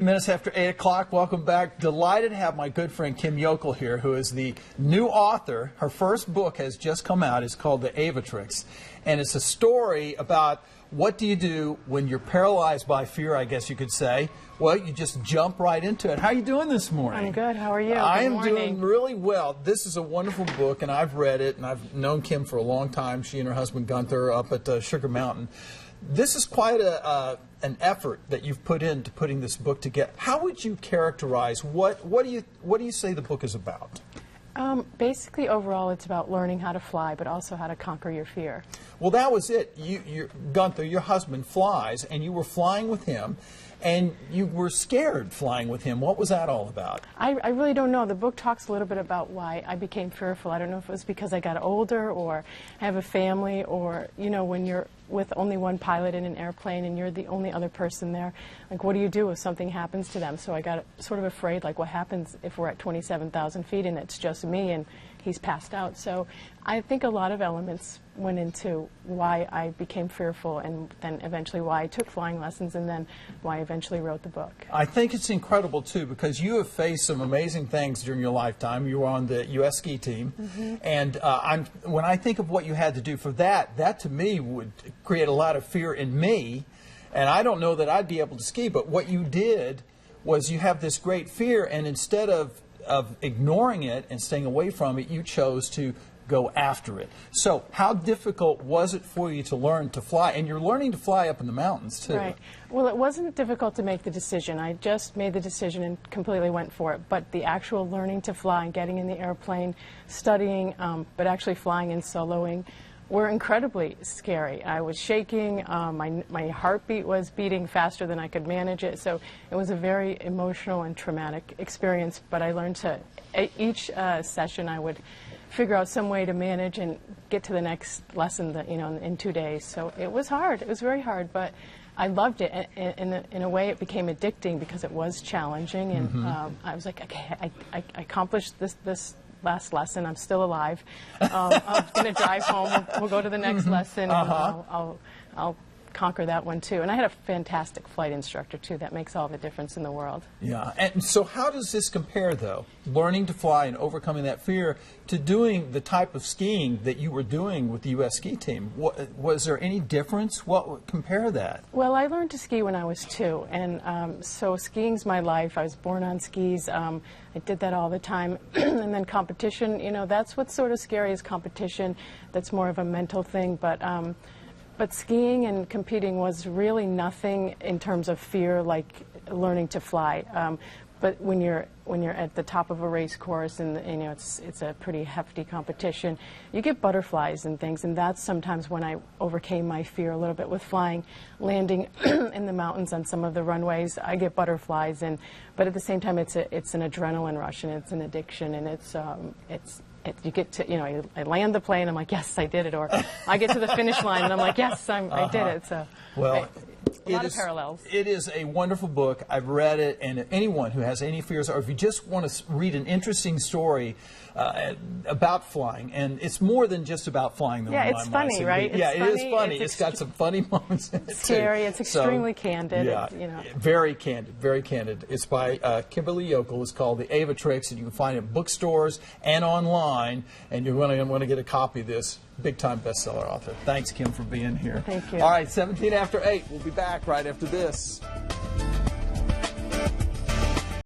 Minutes after 8 o'clock. Welcome back. Delighted to have my good friend Kim Jochl here, who is the new author. Her first book has just come out. It's called the Aviatrix, and it's a story about what do you do when you're paralyzed by fear, I guess you could say. Well, you just jump right into it. How are you doing this morning? I'm good. How are you? I am doing really well. This is a wonderful book, and I've read it, and I've known Kim for a long time. She and her husband Gunther up at Sugar Mountain. This is quite an effort that you've put into putting this book together. How would you characterize what do you say the book is about? Basically, overall, it's about learning how to fly, but also how to conquer your fear. Well, that was it. Gunther, your husband, flies, and you were flying with him, and you were scared flying with him. What was that all about? I really don't know. The book talks a little bit about why I became fearful. I don't know if it was because I got older, or I have a family, or, you know, when you're with only one pilot in an airplane and you're the only other person there, like, what do you do if something happens to them? So I got sort of afraid, like, what happens if we're at 27,000 feet and it's just me and he's passed out? So I think a lot of elements went into why I became fearful, and then eventually why I took flying lessons, and then why I eventually wrote the book. I think it's incredible, too, because you have faced some amazing things during your lifetime. You were on the U.S. ski team, and when I think of what you had to do for that, that to me would create a lot of fear in me, and I don't know that I'd be able to ski, but what you did was you have this great fear, and instead of ignoring it and staying away from it, you chose to go after it. So how difficult was it for you to learn to fly? And you're learning to fly up in the mountains, too. Right. Well, it wasn't difficult to make the decision. I just made the decision and completely went for it. But the actual learning to fly and getting in the airplane, studying, but actually flying and soloing were incredibly scary. I was shaking. My heartbeat was beating faster than I could manage it. So it was a very emotional and traumatic experience. But I learned to, each session I would figure out some way to manage and get to the next lesson that, in 2 days. So it was hard. It was very hard, but I loved it. In a way, it became addicting because it was challenging. And I was like, okay, I accomplished this last lesson. I'm still alive. I'm going to drive home. We'll go to the next lesson, and I'll conquer that one too. And I had a fantastic flight instructor too. That makes all the difference in the world. Yeah. And so how does this compare, though, learning to fly and overcoming that fear, to doing the type of skiing that you were doing with the U.S. ski team? Was there any difference? What would compare that? Well, I learned to ski when I was 2, and so skiing's my life. I was born on skis. I did that all the time. And then competition, that's what's sort of scary, is competition. That's more of a mental thing. But skiing and competing was really nothing in terms of fear like learning to fly. But when you're at the top of a race course, and it's a pretty hefty competition, you get butterflies and things, and that's sometimes when I overcame my fear a little bit with flying. Landing in the mountains on some of the runways, I get butterflies, but at the same time it's an adrenaline rush, and it's an addiction, and you get to, I land the plane, I'm like, yes, I did it, or I get to the finish line, and I'm like, yes, I did it. So, well, a lot of parallels. It is a wonderful book. I've read it, and anyone who has any fears, or if you just want to read an interesting story about flying, and it's more than just about flying. Yeah, it's funny, right? Yeah, it is funny. It's got some funny moments in it, scary. Too. It's extremely candid. Yeah, very candid, very candid. It's by Kimberley Jochl. It's called the Aviatrix, and you can find it in bookstores and online, and you're going to want to get a copy of this. Big-time bestseller author. Thanks, Kim, for being here. Thank you. All right, 17 after 8. We'll be back right after this.